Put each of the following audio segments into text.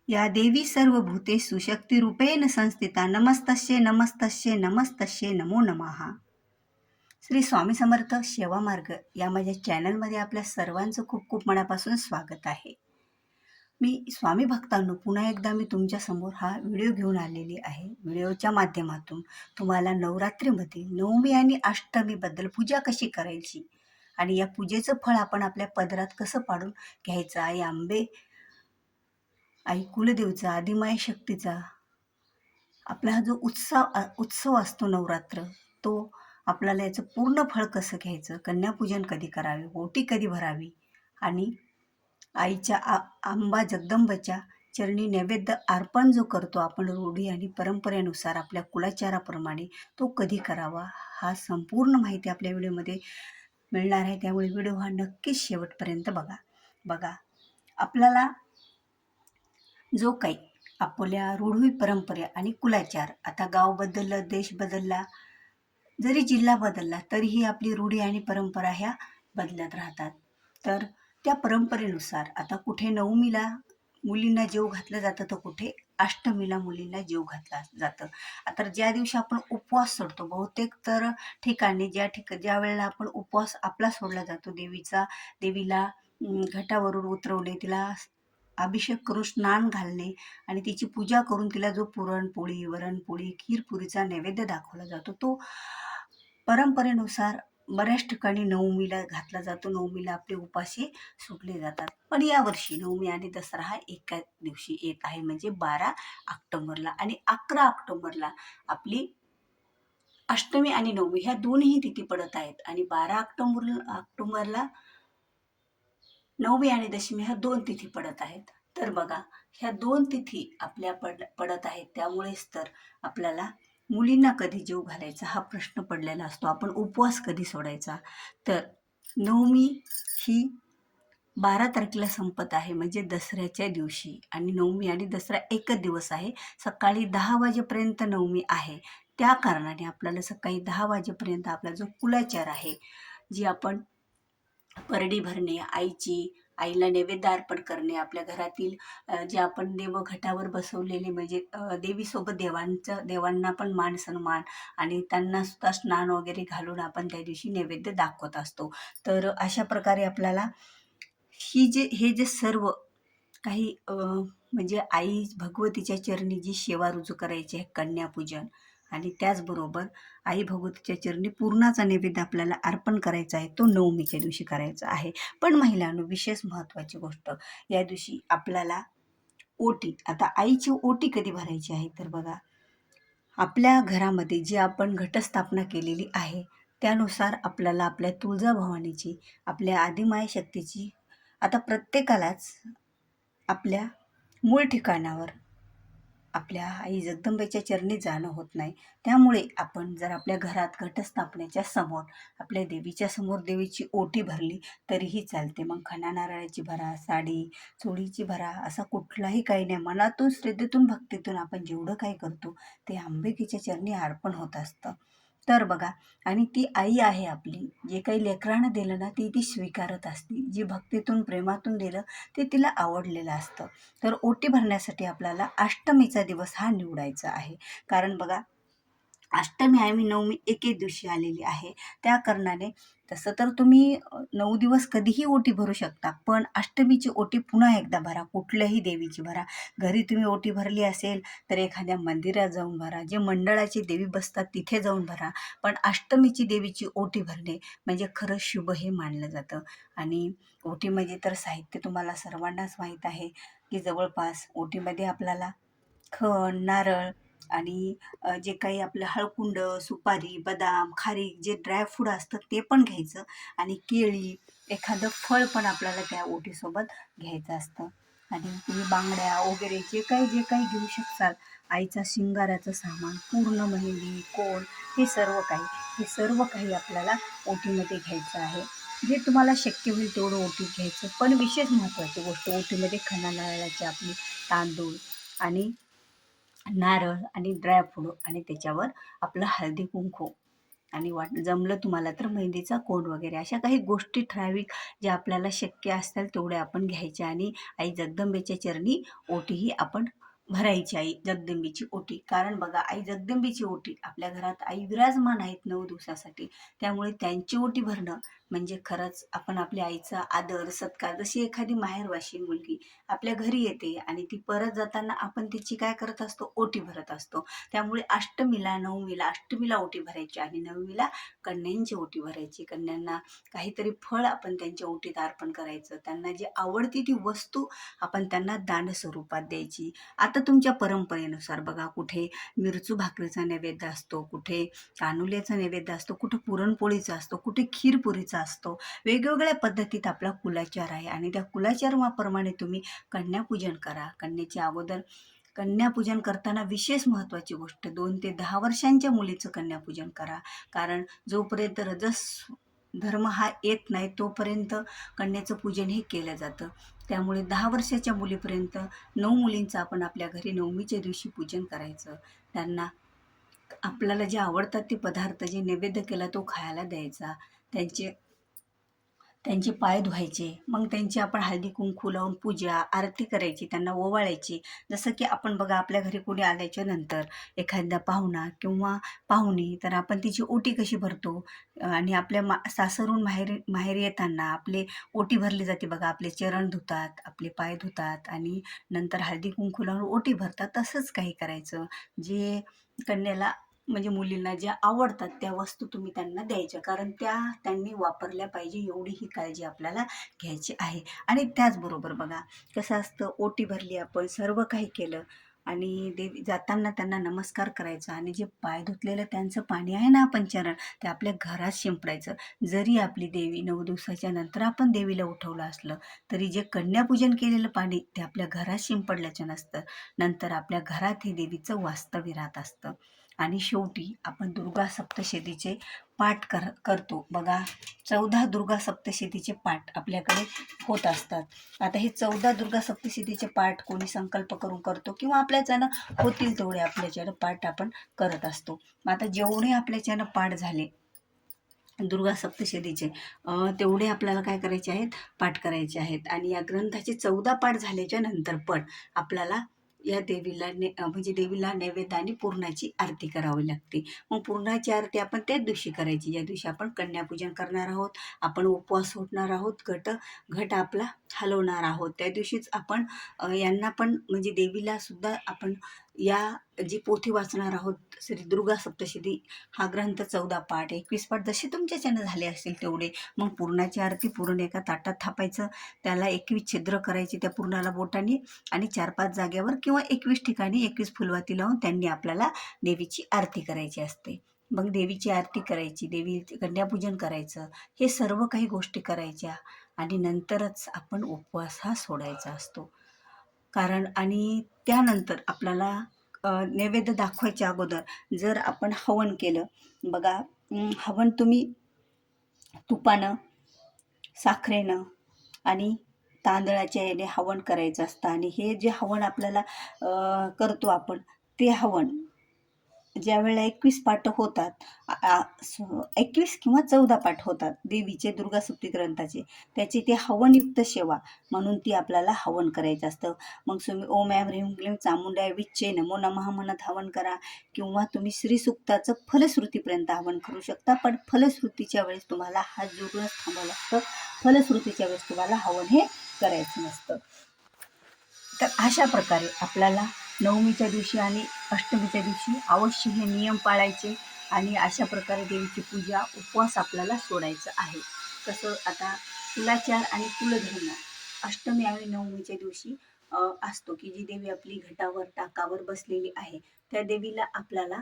या देवी सर्वभूतेषु शक्तिरूपेण संस्थिता नमस्तस्ये नमस्तस्ये नमस्तस्ये नमो नमः. श्री स्वामी समर्थ सेवा मार्ग या माझ्या चॅनलमध्ये आपल्या सर्वांचं खूप खूप मनापासून स्वागत आहे. मी स्वामी भक्तांनो पुन्हा एकदा मी तुमच्यासमोर हा व्हिडिओ घेऊन आलेली आहे. व्हिडिओच्या माध्यमातून तुम्हाला नवरात्रीमध्ये नवमी आणि अष्टमीबद्दल पूजा कशी करायची आणि या पूजेचं फळ आपण आपल्या पदरात कसं पाडून घ्यायचं, आई अंबे, आई कुलदेवचा, आदिमाय शक्तीचा आपला हा जो उत्सव असतो नवरात्र, तो आपल्याला याचं पूर्ण फळ कसं घ्यायचं, कन्यापूजन कधी करावे, ओटी कधी भरावी आणि आईच्या अंबा जगदंबेच्या चरणी नैवेद्य अर्पण जो करतो आपण रूढी आणि परंपरेनुसार आपल्या कुलाचाराप्रमाणे, तो कधी करावा, हा संपूर्ण माहिती आपल्या व्हिडिओमध्ये मिळणार आहे. त्यामुळे व्हिडिओ हा नक्कीच शेवटपर्यंत बघा. आपल्याला जो काही आपल्या रूढी परंपरे आणि कुलाचार, आता गाव बदललं, देश बदलला, जरी जिल्हा बदलला तरीही आपली रूढी आणि परंपरा ह्या बदलत राहतात. तर त्या परंपरेनुसार आता कुठे नवमीला मुलींना जेव घातलं जातं तर कुठे अष्टमीला मुलींना जेव घातलं जातं. आता ज्या दिवशी आपण उपवास सोडतो, बहुतेक तर ठिकाणी ज्या वेळेला आपण उपवास आपला सोडला जातो, देवीला घटावरून उतरवणे, तिला अभिषेक करून स्नान घालणे आणि तिची पूजा करून तिला जो पुरणपोळी, वरणपोळी, खीरपुरीचा नैवेद्य दाखवला जातो, तो परंपरेनुसार बऱ्याच ठिकाणी नवमीला घातला जातो. नवमीला आपले उपाशी सुटले जातात. पण यावर्षी नवमी आणि दसरा हा एकाच दिवशी येत आहे, म्हणजे 12 ऑक्टोबरला आणि 11 ऑक्टोबरला आपली अष्टमी आणि नवमी ह्या दोन्ही तिथी पडत आहेत आणि 12 ऑक्टोबरला नवमी आणि दशमी ह्या 2 तिथी पडत आहेत. तर बघा, ह्या 2 तिथी आपल्या पडत आहेत, त्यामुळेच तर आपल्याला मुलींना कधी जेव घालायचा हा प्रश्न पडलेला असतो. आपण उपवास कधी सोडायचा? तर नवमी ही 12 तारखेला संपत आहे, म्हणजे दसऱ्याच्या दिवशी, आणि नवमी आणि दसरा एकच दिवस आहे. सकाळी 10 वाजेपर्यंत नवमी आहे. त्या कारणाने आपल्याला सकाळी 10 वाजेपर्यंत आपला जो कुलाचार आहे, जी आपण परडी भरणे, आईला नैवेद्य अर्पण करणे, आपल्या घरातील जे आपण देवघटावर बसवलेले, म्हणजे देवीसोबत देवांना पण मान सन्मान आणि त्यांना सुद्धा स्नान वगैरे घालून आपण त्या दिवशी नैवेद्य दाखवत असतो. तर अशा प्रकारे आपल्याला हे जे सर्व काही म्हणजे आई भगवतीच्या चरणी जी सेवा रुजू करायची आहे, कन्यापूजन, आणि त्याचबरोबर आई भगवतीच्या चरणी पूर्णाचा नैवेद्य आपल्याला अर्पण करायचा आहे, तो नवमीच्या दिवशी करायचा आहे. पण महिलांनो, विशेष महत्त्वाची गोष्ट, या दिवशी आपल्याला ओटी, आता आईची ओटी कधी भरायची आहे, तर बघा, आपल्या घरामध्ये जी आपण घटस्थापना केलेली आहे त्यानुसार आपल्याला आपल्या तुळजाभवानीची, आपल्या आदिमाय शक्तीची, आता प्रत्येकालाच आपल्या मूळ ठिकाणावर आपल्या आई जगदंबेच्या चरणी जाणं होत नाही. त्यामुळे आपण जर आपल्या घरात घटस्थापनेच्या समोर आपल्या देवीच्या समोर देवीची ओटी भरली तरीही चालते. मग खणा नारळाची भरा, साडी चोळीची भरा, असा कुठलाही काही नाही. मनातून, श्रद्धेतून, भक्तीतून आपण जेवढं काही करतो ते अंबिकेच्या चरणी अर्पण होत असतं. तर बघा, आणि ती आई आहे आपली, जे काही लेकरानं दिलं ना ती स्वीकारत असते. जी भक्तीतून, प्रेमातून दिलं ते तिला आवडलेलं असतं. तर ओटी भरण्यासाठी आपल्याला अष्टमीचा दिवस हा निवडायचा आहे. कारण बघा, अष्टमी आणि नवमी एके दिवशी आलेली आहे. त्या कारणाने तसं तर तुम्ही 9 दिवस कधीही ओटी भरू शकता, पण अष्टमीची ओटी पुन्हा एकदा भरा, कुठल्याही देवीची भरा. घरी तुम्ही ओटी भरली असेल तर एखाद्या मंदिरात जाऊन भरा, जे मंडळाची देवी बसतात तिथे जाऊन भरा. पण अष्टमीची देवीची ओटी भरणे म्हणजे खरंच शुभ हे मानलं जातं. आणि ओटीमध्ये तर साहित्य तुम्हाला सर्वांनाच माहीत आहे, की जवळपास ओटीमध्ये आपल्याला खण, नारळ आणि जे काही आपलं हळकुंड, सुपारी, बदाम, खारीक, जे ड्रायफ्रूट असतं ते पण घ्यायचं, आणि केळी, एखादं फळ पण आपल्याला त्या ओटीसोबत घ्यायचं असतं. आणि तुम्ही बांगड्या वगैरे जे काही घेऊ शकताल, आईचा शिंगाराचं सामान, पूर्ण मेहंदी, कोण, हे सर्व काही आपल्याला ओटीमध्ये घ्यायचं आहे. जे तुम्हाला शक्य होईल तेवढं ओटीत घ्यायचं. पण विशेष महत्त्वाची गोष्ट, ओटीमध्ये खणा नारळाची आपली तांदूळ आणि नारळ आणि ड्रायफ्रूट आणि त्याच्यावर आपलं हळदी कुंकू आणि जमलं तुम्हाला तर मेहंदीचा कोण वगैरे अशा काही गोष्टी ठराविक ज्या आपल्याला शक्य असतील तेवढ्या आपण घ्यायच्या आणि आई जगदंबेच्या चरणी ओटीही आपण भरायची, आई जगदंबेची ओटी. कारण बघा, आई जगदंबेची ओटी, आपल्या घरात आई विराजमान आहेत 9 दिवसासाठी, त्यामुळे त्यांची ओटी भरणं म्हणजे खरंच आपण आपल्या आईचा आदर सत्कार, जशी एखादी माहेरवाशी मुलगी आपल्या घरी येते आणि ती परत जाताना आपण तिची काय करत असतो, ओटी भरत असतो. त्यामुळे अष्टमीला, नवमीला, अष्टमीला ओटी भरायची आणि नवमीला कन्यांची ओटी भरायची. कन्यांना काहीतरी फळ आपण त्यांच्या ओटीत अर्पण करायचं, त्यांना जी आवडती ती वस्तू आपण त्यांना दान स्वरूपात द्यायची. आता तुमच्या परंपरेनुसार बघा, कुठे मिरचू भाकरीचा नैवेद्य असतो, कुठे कानुल्याचा नैवेद्य असतो, कुठे पुरणपोळीचा असतो, कुठे खीरपुरीचा असतो. वेगवेगळ्या पद्धतीत आपला कुलाचार आहे आणि त्या कुलाचाराप्रमाणे तुम्ही कन्यापूजन करा. कन्याच्या अगोदर कन्यापूजन करताना विशेष महत्त्वाची गोष्ट, 2 ते 10 वर्षांच्या मुलीचं कन्यापूजन करा. कारण जोपर्यंत रजस धर्म हा येत नाही तोपर्यंत कन्याचं पूजन हे केलं जातं. त्यामुळे 10 वर्षाच्या मुलीपर्यंत 9 मुलींचं आपण आपल्या घरी नवमीच्या दिवशी पूजन करायचं. त्यांना आपल्याला जे आवडतात ते पदार्थ, जे नैवेद्य केला तो खायला द्यायचा. त्यांचे त्यांचे पाय धुवायचे, मग त्यांची आपण हळदी कुंकू लावून पूजा आरती करायची, त्यांना ओवाळायची. जसं की आपण बघा, आपल्या घरी कोणी आल्याच्या नंतर एखादा पाहुणा किंवा पाहुणी, तर आपण तिची ओटी कशी भरतो आणि आपल्या सासरून माहेरी येताना आपले ओटी भरली जाते बघा. आपले चरण धुतात, आपले पाय धुतात आणि नंतर हळदी कुंकू लावून ओटी भरतात. तसंच काही करायचं. जे कन्याला म्हणजे मुलींना ज्या आवडतात त्या वस्तू तुम्ही त्यांना द्यायच्या, कारण त्या त्यांनी वापरल्या पाहिजे एवढी ही काळजी आपल्याला घ्यायची आहे. आणि त्याचबरोबर बघा, कसं असतं, ओटी भरली, आपण सर्व काही केलं आणि देवी जाताना त्यांना नमस्कार करायचा आणि जे पाय धुतलेलं त्यांचं पाणी आहे ना, आपण चरण, ते आपल्या घरात शिंपडायचं. जरी आपली देवी 9 दिवसाच्या नंतर आपण देवीला उठवलं असलं तरी जे कन्यापूजन केलेलं पाणी ते आपल्या घरात शिंपडल्याचं नसतं, नंतर आपल्या घरात हे देवीचं वास्तव्य राहत असतं. आणि शेवटी आपण दुर्गा सप्तशतीचे पाठ करतो बघा. 14 दुर्गा सप्तशतीचे पाठ आपल्याकडे होत असतात. आता हे 14 दुर्गा सप्तशतीचे पाठ कोणी संकल्प करून करतो किंवा आपल्याच्यानं होतील तेवढे आपल्याच्यानं पाठ आपण करत असतो. आता जेवढे आपल्याच्यानं पाठ झाले दुर्गा सप्तशतीचे, तेवढे आपल्याला काय करायचे आहेत, पाठ करायचे आहेत. आणि या ग्रंथाचे 14 पाठ झाल्याच्या नंतर पण आपल्याला या देवीला म्हणजे देवीला नैवेद्य आणि पूर्णाची आरती करावी लागते. मग पूर्णाची आरती आपण त्याच दिवशी करायची ज्या दिवशी आपण कन्यापूजन करणार आहोत, आपण उपवास सोडणार आहोत, घट आपला हलवणार आहोत. त्या दिवशीच आपण यांना पण म्हणजे देवीला सुद्धा आपण या जी पोथी वाचणार आहोत, श्री दुर्गा सप्तशती हा ग्रंथ, 14 पाठ, 21 पाठ जसे तुमच्याच्यानं झाले असतील तेवढे. मग पूर्णाची आरती, पूर्ण एका ताटात थापायचं, त्याला 21 छिद्र करायची त्या पूर्णाला बोटाने आणि 4-5 जागेवर किंवा 21 ठिकाणी 21 फुलवाती लावून त्यांनी आपल्याला देवीची आरती करायची असते. मग देवीची आरती करायची, देवी कन्यापूजन करायचं, हे सर्व काही गोष्टी करायच्या आणि नंतरच आपण उपवास हा सोडायचा असतो. कारण आणि त्यानंतर आपल्याला नैवेद्य दाखवायच्या अगोदर जर आपण हवन केलं बघा, हवन तुम्ही तुपानं, साखरेनं आणि तांदळाच्या याने हवन करायचं असतं. आणि हे जे हवन आपल्याला करतो आपण, ते हवन ज्यावेळेला 21 पाठ होतात, 21 किंवा 14 पाठ होतात देवीचे दुर्गा सप्ती ग्रंथाचे, त्याची ते हवनयुक्त सेवा म्हणून ती आपल्याला हवन करायचं असतं. मग तुम्ही ओम ऐं ह्रीं क्लीं चामुंडाय विच्चे नमो नमः म्हणत हवन करा किंवा तुम्ही श्रीसुक्ताचं फलश्रुतीपर्यंत हवन करू शकता. पण फलश्रुतीच्या वेळेस तुम्हाला हात जोडूनच थांबावं लागतं. फलश्रुतीच्या वेळेस तुम्हाला हवन हे करायचं नसतं. तर अशा प्रकारे आपल्याला नवमीच्या दिवशी आणि अष्टमीच्या दिवशी अवश्य हे नियम पाळायचे आणि अशा प्रकारे देवीची पूजा, उपवास आपल्याला सोडायचं आहे. तसं आता कुलाचार आणि कुलधर्म अष्टमी आणि नवमीच्या दिवशी असतो की जी देवी आपली घटावर, टाकावर बसलेली आहे, त्या देवीला आपल्याला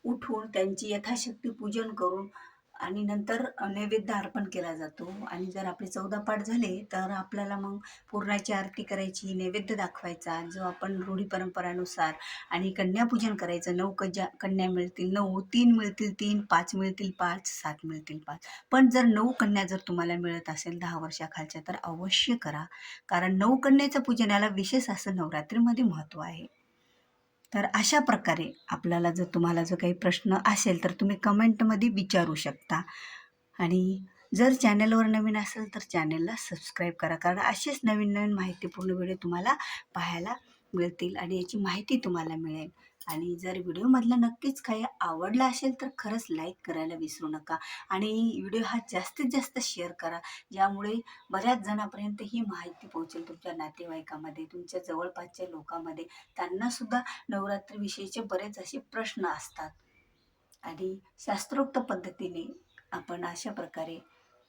उठून त्यांची यथाशक्ती पूजन करून आणि नंतर नैवेद्य अर्पण केला जातो. आणि जर आपले 14 पाठ झाले तर आपल्याला मग पूर्णाची आरती करायची, नैवेद्य दाखवायचा जो आपण रूढी परंपरानुसार, आणि कन्यापूजन करायचं. 9 कन्या मिळतील 9, 3 मिळतील 3, 5 मिळतील 5, 7 मिळतील 5. पण जर 9 कन्या जर तुम्हाला मिळत असेल 10 वर्षाखालच्या तर अवश्य करा, कारण 9 कन्याचं पूजनाला विशेष असं नवरात्रीमध्ये महत्त्व आहे. तर अशा प्रकारे आपल्याला जर तुम्हाला जो काही प्रश्न असेल तर तुम्ही कमेंटमध्ये विचारू शकता. आणि जर चॅनलवर नवीन असेल तर चॅनलला सबस्क्राईब करा, कारण असेच नवीन नवीन माहितीपूर्ण व्हिडिओ तुम्हाला पाहायला मिळतील आणि याची माहिती तुम्हाला मिळेल. आणि जर व्हिडिओमधलं नक्कीच काही आवडलं असेल तर खरंच लाईक करायला विसरू नका आणि व्हिडिओ हा जास्तीत जास्त शेअर करा, ज्यामुळे बऱ्याच जणांपर्यंत ही माहिती पोहोचेल, तुमच्या नातेवाईकामध्ये, तुमच्या जवळपासच्या लोकांमध्ये. त्यांनासुद्धा नवरात्रीविषयीचे बरेच असे प्रश्न असतात आणि शास्त्रोक्त पद्धतीने आपण अशा प्रकारे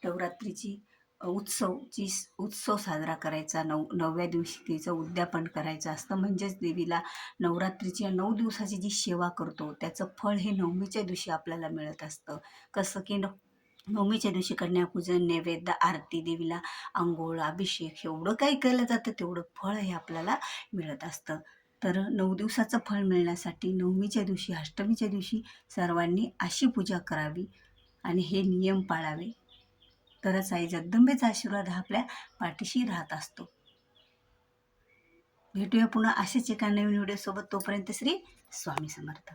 नवरात्रीची उत्सव साजरा करायचा. 9व्या दिवशी तिचं उद्यापन करायचं असतं, म्हणजेच देवीला नवरात्रीची 9 दिवसाची जी सेवा करतो त्याचं फळ हे 9मीच्या दिवशी आपल्याला मिळत असतं. कसं की 9मीच्या दिवशी कन्यापूजन, नैवेद्य, आरती, देवीला अंघोळ, अभिषेक एवढं काही केलं जातं, तेवढं फळ हे आपल्याला मिळत असतं. तर 9 दिवसाचं फळ मिळण्यासाठी 9मीच्या दिवशी, अष्टमीच्या दिवशी सर्वांनी अशी पूजा करावी आणि हे नियम पाळावे, तरच आई जगदंबेचा आशीर्वाद हा आपल्या पाठीशी राहत असतो. भेटूया पुन्हा असेच एका नवीन व्हिडिओसोबत. तोपर्यंत श्री स्वामी समर्थ.